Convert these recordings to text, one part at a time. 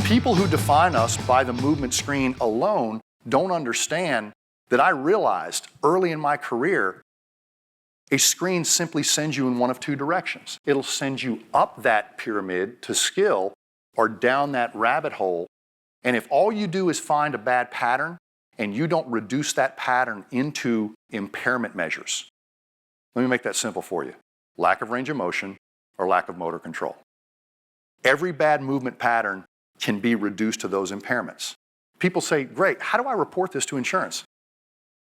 People who define us by the movement screen alone don't understand that I realized early in my career, a screen simply sends you in one of two directions. It'll send you up that pyramid to skill or down that rabbit hole. And if all you do is find a bad pattern and you don't reduce that pattern into impairment measures, let me make that simple for you. Lack of range of motion or lack of motor control. Every bad movement pattern can be reduced to those impairments. People say, great, how do I report this to insurance?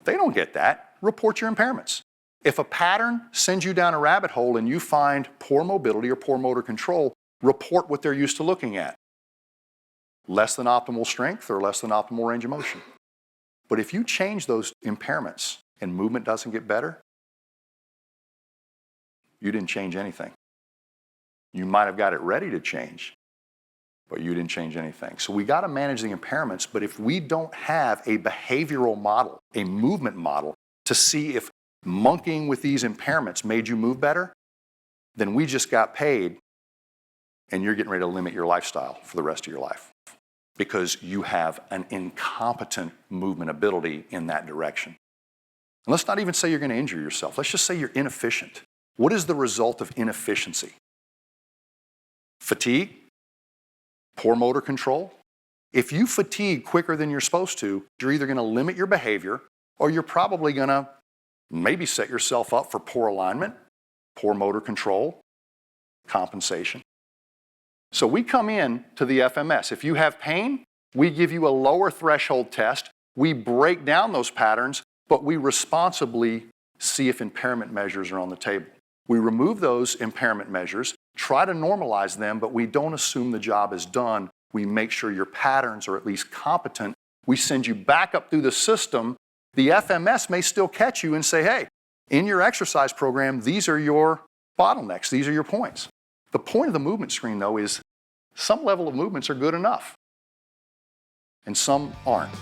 They don't get that. Report your impairments. If a pattern sends you down a rabbit hole and you find poor mobility or poor motor control, report what they're used to looking at. Less than optimal strength or less than optimal range of motion. But if you change those impairments and movement doesn't get better, you didn't change anything. You might have got it ready to change, but you didn't change anything. So we got to manage the impairments, but if we don't have a behavioral model, a movement model, to see if monkeying with these impairments made you move better, then we just got paid and you're getting ready to limit your lifestyle for the rest of your life because you have an incompetent movement ability in that direction. And let's not even say you're going to injure yourself. Let's just say you're inefficient. What is the result of inefficiency? Fatigue, poor motor control. If you fatigue quicker than you're supposed to, you're either going to limit your behavior or you're probably going to maybe set yourself up for poor alignment, poor motor control, compensation. So we come in to the FMS. If you have pain, we give you a lower threshold test. We break down those patterns, but we responsibly see if impairment measures are on the table. We remove those impairment measures, try to normalize them, but we don't assume the job is done. We make sure your patterns are at least competent. We send you back up through the system. The FMS may still catch you and say, hey, in your exercise program, these are your bottlenecks, these are your points. The point of the movement screen, though, is some level of movements are good enough, and some aren't.